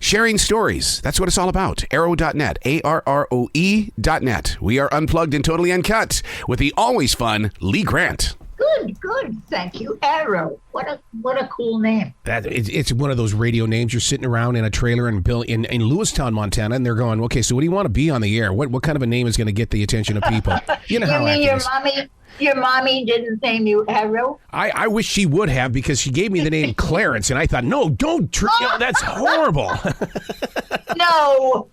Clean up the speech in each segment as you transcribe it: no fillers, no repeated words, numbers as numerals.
Sharing stories. That's what it's all about. Arrow.net. ARROE.net. We are unplugged and totally uncut with the always fun Lee Grant. Good. Thank you. Arrow. What a cool name. It's one of those radio names. You're sitting around in a trailer in Lewistown, Montana, and they're going, okay, so what do you want to be on the air? What kind of a name is going to get the attention of people? You know how mean it your mommy didn't name you Arrow? I wish she would have, because she gave me the name Clarence, and I thought, no, don't. That's horrible. No,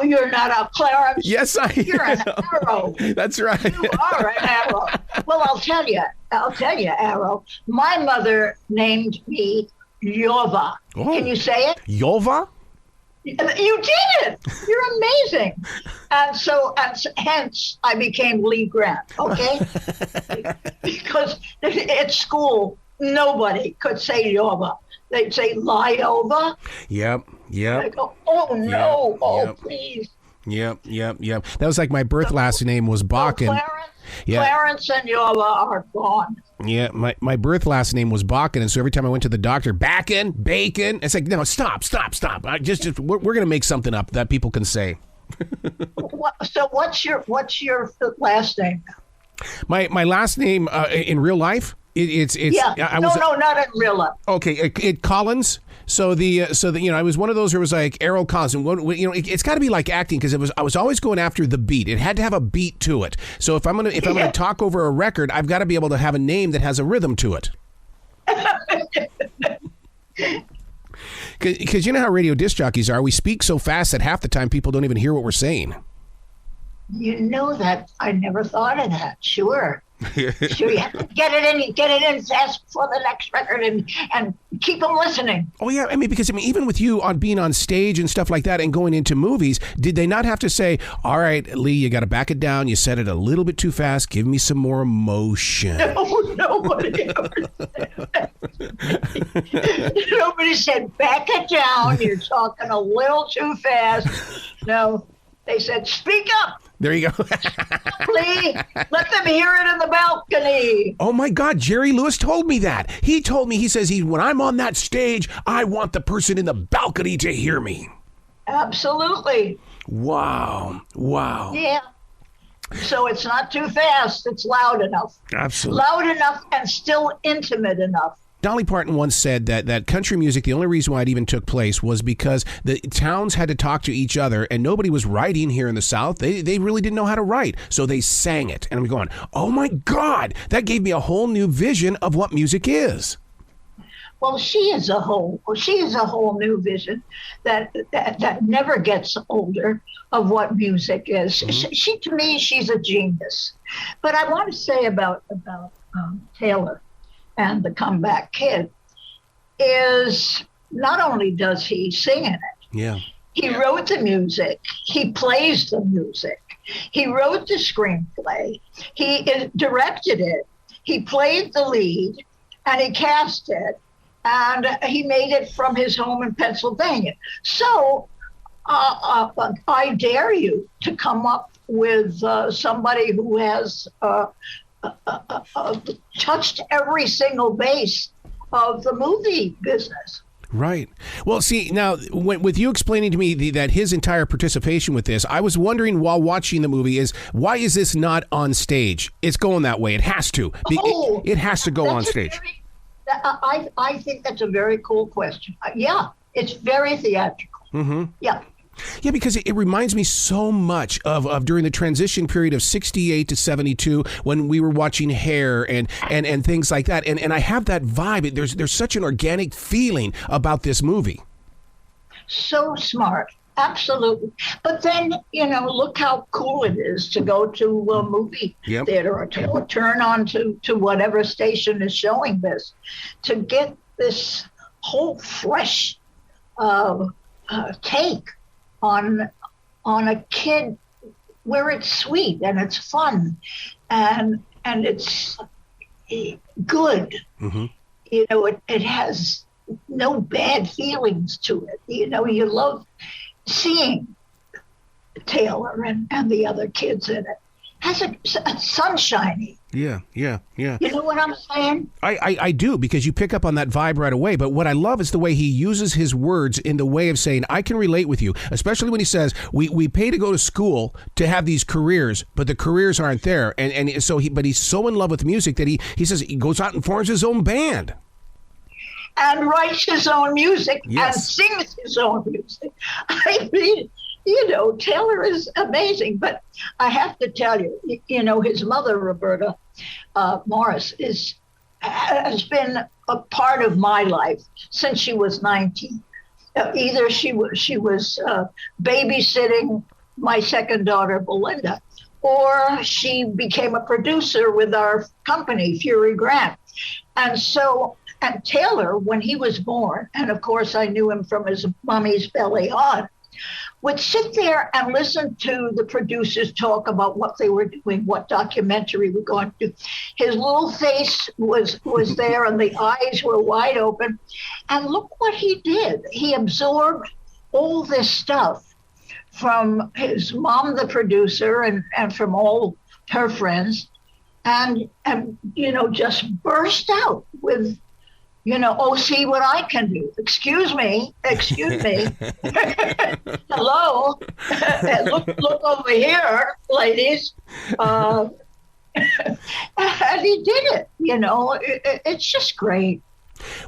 you're not a Clarence. Yes, You're an Arrow. That's right. You are an Arrow. Well, I'll tell you, Arrow. My mother named me Yova. Oh. Can you say it? Yova? You did it. You're amazing. And hence I became Lee Grant, okay? Because at school, nobody could say Yova. They'd say Lyova. Yep. I go, oh, no. Yep. Please. Yep. That was like my birth last name was Bakken. Clarence and Yova are gone. Yeah, my birth last name was Bakken, and so every time I went to the doctor, Bacon, Bacon, it's like, no, stop. We're going to make something up that people can say. So what's your last name? My last name in real life, it's not in real life. Okay, Collins. So I was one of those where it was like Errol Collins, and it's got to be like acting, because I was always going after the beat. It had to have a beat to it. So if I'm gonna talk over a record, I've got to be able to have a name that has a rhythm to it. Because you know how radio disc jockeys are. We speak so fast that half the time people don't even hear what we're saying. You know that. I never thought of that. Sure, you have to get it in fast for the next record and keep them listening. Oh yeah, because even with you being on stage and stuff like that and going into movies, did they not have to say, all right, Lee, you got to back it down. You said it a little bit too fast. Give me some more emotion. No, nobody ever said that. Nobody said, back it down. You're talking a little too fast. No, they said, speak up. There you go. Please, let them hear it in the balcony. Oh my God, Jerry Lewis told me that. He told me, he says, when I'm on that stage, I want the person in the balcony to hear me. Absolutely. Wow. Yeah. So it's not too fast. It's loud enough. Absolutely. Loud enough and still intimate enough. Dolly Parton once said that country music, the only reason why it even took place was because the towns had to talk to each other, and nobody was writing here in the South. They really didn't know how to write, so they sang it. And I'm going, oh my God, that gave me a whole new vision of what music is. Well, she is a whole new vision that never gets older of what music is. Mm-hmm. She to me, she's a genius. But I want to say about Taylor and the Comeback Kid is not only does he sing in it, he wrote the music, he plays the music, he wrote the screenplay, he directed it, he played the lead, and he cast it, and he made it from his home in Pennsylvania. So I dare you to come up with somebody who has touched every single base of the movie business. Right. Well, see, now, with you explaining to me that his entire participation with this, I was wondering while watching the movie why is this not on stage? It's going that way. It has to. It has to go on stage. I think that's a very cool question. Yeah, it's very theatrical. Mm-hmm. Yeah. Yeah, because it reminds me so much of during the transition period of 68 to 72 when we were watching Hair and things like that. And I have that vibe. There's such an organic feeling about this movie. So smart. Absolutely. But then, look how cool it is to go to a movie theater or to turn on to whatever station is showing this, to get this whole fresh take on a kid where it's sweet and it's fun and it's good. Mm-hmm. It has no bad feelings to it. You love seeing Taylor and the other kids in it has a sunshiny. Yeah. You know what I'm saying? I do, because you pick up on that vibe right away. But what I love is the way he uses his words in the way of saying, I can relate with you, especially when he says, we pay to go to school to have these careers, but the careers aren't there. And so he's so in love with music that he says he goes out and forms his own band. And writes his own music. Yes. And sings his own music. I mean, Taylor is amazing. But I have to tell you, his mother, Roberta Morris, has been a part of my life since she was 19. Either she was babysitting my second daughter, Belinda, or she became a producer with our company, Fury Grant. And Taylor, when he was born, and of course I knew him from his mommy's belly on, would sit there and listen to the producers talk about what they were doing, what documentary we're going to do. His little face was there and the eyes were wide open. And look what he did. He absorbed all this stuff from his mom, the producer, and from all her friends, and just burst out with, see what I can do. Excuse me. Hello. look over here, ladies. And he did it. It's just great.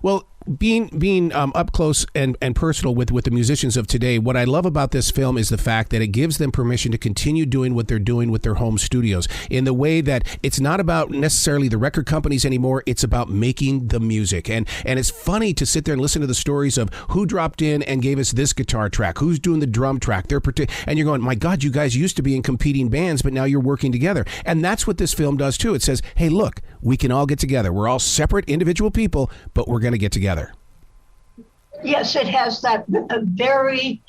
Well, being up close and personal with the musicians of today, what I love about this film is the fact that it gives them permission to continue doing what they're doing with their home studios in the way that it's not about necessarily the record companies anymore. It's about making the music. And it's funny to sit there and listen to the stories of who dropped in and gave us this guitar track, who's doing the drum track. And you're going, my God, you guys used to be in competing bands, but now you're working together. And that's what this film does too. It says, hey, look, we can all get together. We're all separate individual people, but we're going to get together. Yes, it has that very,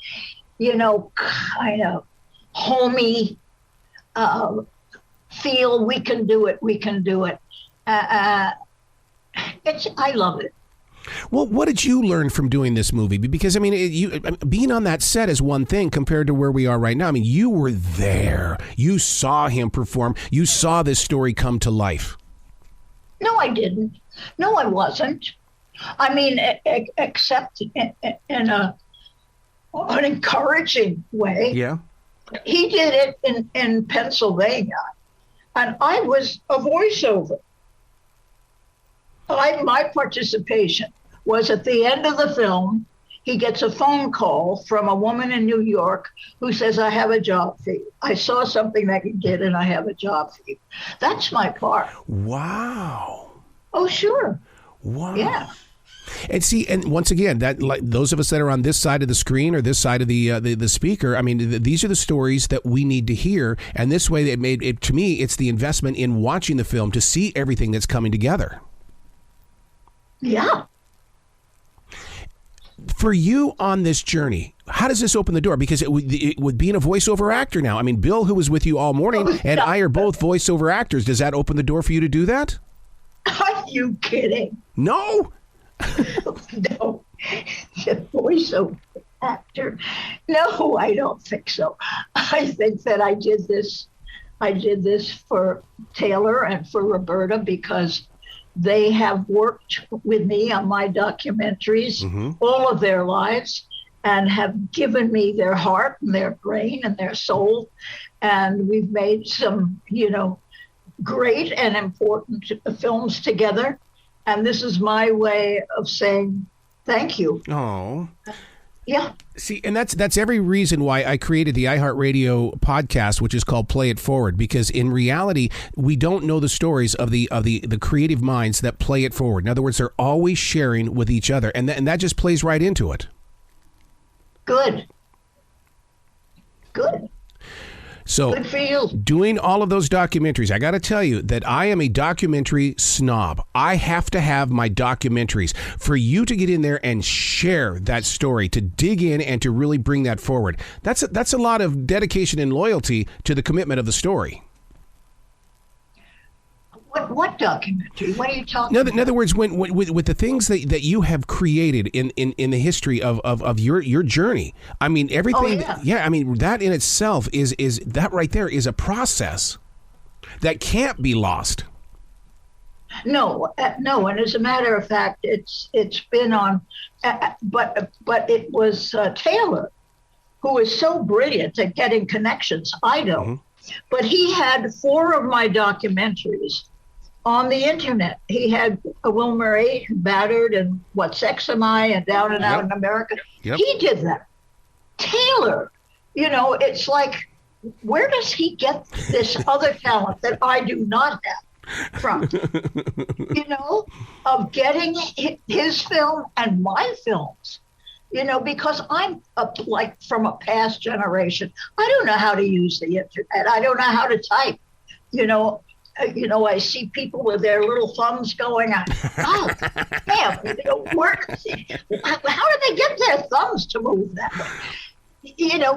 kind of homey feel. We can do it. I love it. Well, what did you learn from doing this movie? Because, being on that set is one thing compared to where we are right now. I mean, you were there. You saw him perform. You saw this story come to life. No, I didn't. No, I wasn't. I mean, except in an encouraging way. Yeah. He did it in Pennsylvania, and I was a voiceover. My participation was at the end of the film. He gets a phone call from a woman in New York who says, I have a job for you. I saw something that you did, and I have a job for you. That's my part. Wow. Oh, sure. Wow. Yeah. And see, and once again, that like those of us that are on this side of the screen or this side of the speaker, I mean, these are the stories that we need to hear. And this way, it made it to me. It's the investment in watching the film to see everything that's coming together. Yeah. For you on this journey, how does this open the door? Because it would being a voiceover actor now. I mean, Bill, who was with you all morning, and I are both voiceover actors. Does that open the door for you to do that? Are you kidding? No. No, the voiceover actor. No, I don't think so. I think that I did this for Taylor and for Roberta because they have worked with me on my documentaries all of their lives and have given me their heart and their brain and their soul. And we've made some, great and important films together. And this is my way of saying thank you. Oh. Yeah. See, and that's every reason why I created the iHeartRadio podcast, which is called Play It Forward, because in reality, we don't know the stories of the creative minds that play it forward. In other words, they're always sharing with each other, and that just plays right into it. Good. So, good for you. Doing all of those documentaries, I got to tell you that I am a documentary snob. I have to have my documentaries. For you to get in there and share that story, to dig in and to really bring that forward, that's a lot of dedication and loyalty to the commitment of the story. What documentary? What are you talking about? In other words, when with the things that you have created in the history of your journey, I mean everything. Oh, yeah. I mean that in itself is that right there is a process. that can't be lost. No, no. And as a matter of fact, it's been on, but it was Taylor, who is so brilliant at getting connections. I don't, but he had 4 of my documentaries on the internet. He had a Wilmer 8, Battered, and What Sex Am I, and Down and Out in America. Yep. He did that. Taylor, it's like, where does he get this other talent that I do not have from? Of getting his film and my films, because I'm like from a past generation. I don't know how to use the internet. I don't know how to type. I see people with their little thumbs going on. Oh, damn, work. How do they get their thumbs to move that way?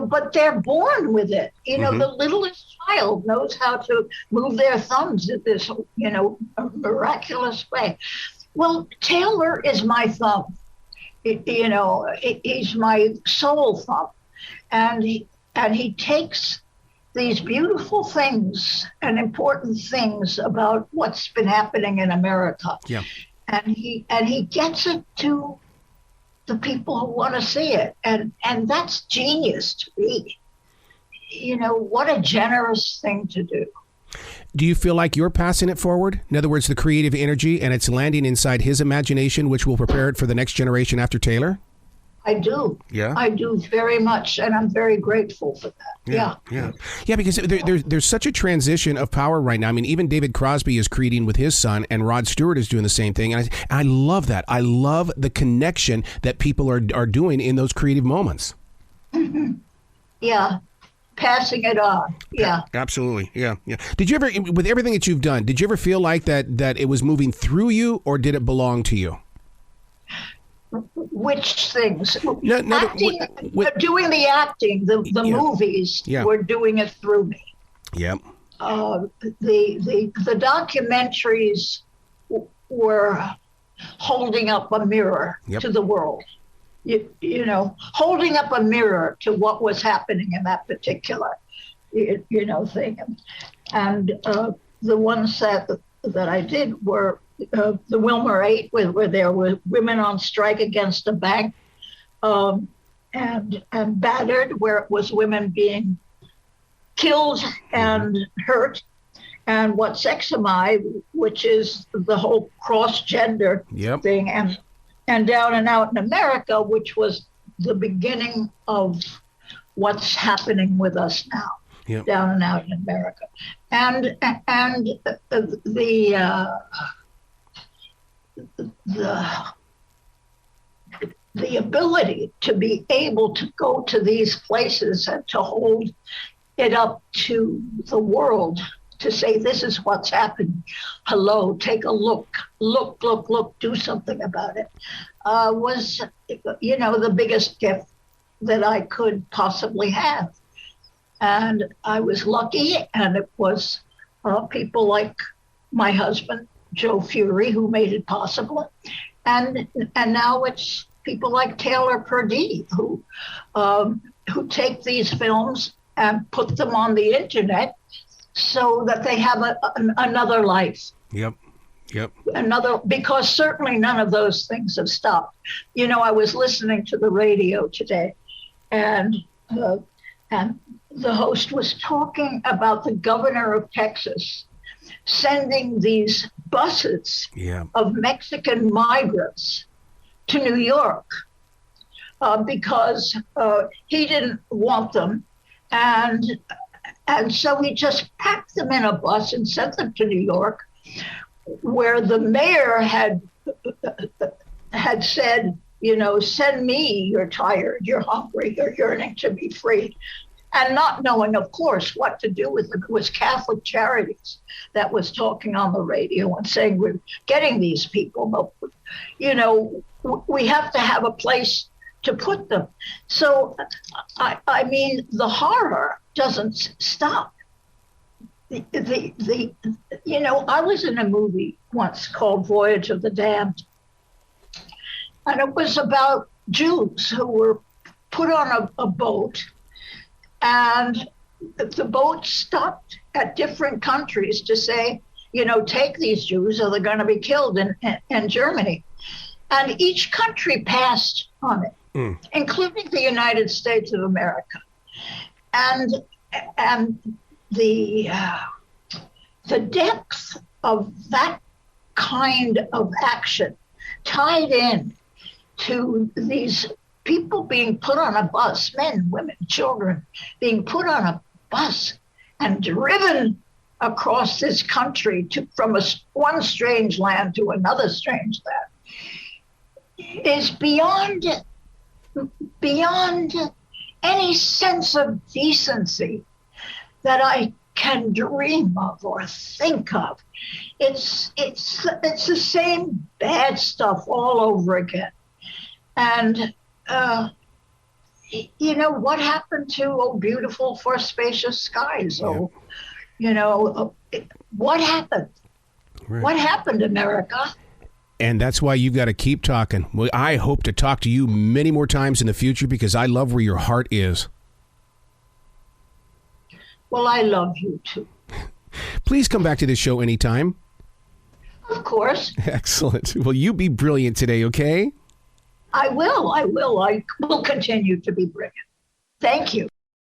But they're born with it. The littlest child knows how to move their thumbs in this, miraculous way. Well, Taylor is my thumb. He's my soul thumb. And he takes these beautiful things and important things about what's been happening in America. Yeah. And he gets it to the people who want to see it. And that's genius to me. What a generous thing to do. Do you feel like you're passing it forward? In other words, the creative energy, and it's landing inside his imagination, which will prepare it for the next generation after Taylor? I do. Yeah. I do very much, and I'm very grateful for that. Yeah, because there's such a transition of power right now. I mean, even David Crosby is creating with his son, and Rod Stewart is doing the same thing. And I love that. I love the connection that people are doing in those creative moments. Mm-hmm. Yeah. Passing it on. Yeah. Absolutely. Yeah. Did you ever, with everything that you've done, did you ever feel like that it was moving through you, or did it belong to you? Which things? Acting, doing the acting, the movies were doing it through me. Yep. The documentaries were holding up a mirror to the world. Holding up a mirror to what was happening in that particular, thing. And the ones that I did were the Wilmer 8, where there were women on strike against a bank, and Battered, where it was women being killed and hurt, and What Sex Am I, which is the whole cross-gender thing, and Down and Out in America, which was the beginning of what's happening with us now. Yep. Down and Out in America, and the ability to be able to go to these places and to hold it up to the world, to say, this is what's happening. Hello, take a look, do something about it, was, the biggest gift that I could possibly have. And I was lucky, and it was people like my husband, Joe Fury, who made it possible. And now it's people like Taylor Purdee, who take these films and put them on the internet so that they have another life. Yep. Because certainly none of those things have stopped. I was listening to the radio today, and the host was talking about the governor of Texas sending these buses of Mexican migrants to New York because he didn't want them. And so he just packed them in a bus and sent them to New York, where the mayor had said, send me, you're tired, you're hungry, you're yearning to be free. And not knowing, of course, what to do with them. It was Catholic Charities that was talking on the radio and saying, we're getting these people, but, we have to have a place to put them. So, I mean, the horror doesn't stop. I was in a movie once called Voyage of the Damned, and it was about Jews who were put on a boat, and the boat stopped at different countries to say, take these Jews or they're going to be killed in Germany. And each country passed on it, including the United States of America. And the depth of that kind of action tied in to these people being put on a bus, men, women, children, being put on a bus and driven across this country from one strange land to another strange land is beyond any sense of decency that I can dream of or think of. It's the same bad stuff all over again. And what happened to "Oh, beautiful for spacious skies"? Oh, what happened? Right. What happened, America? And that's why you've got to keep talking. Well, I hope to talk to you many more times in the future because I love where your heart is. Well, I love you too. Please come back to this show anytime. Of course. Excellent. Well, you be brilliant today, okay? I will. I will continue to be brilliant. Thank you.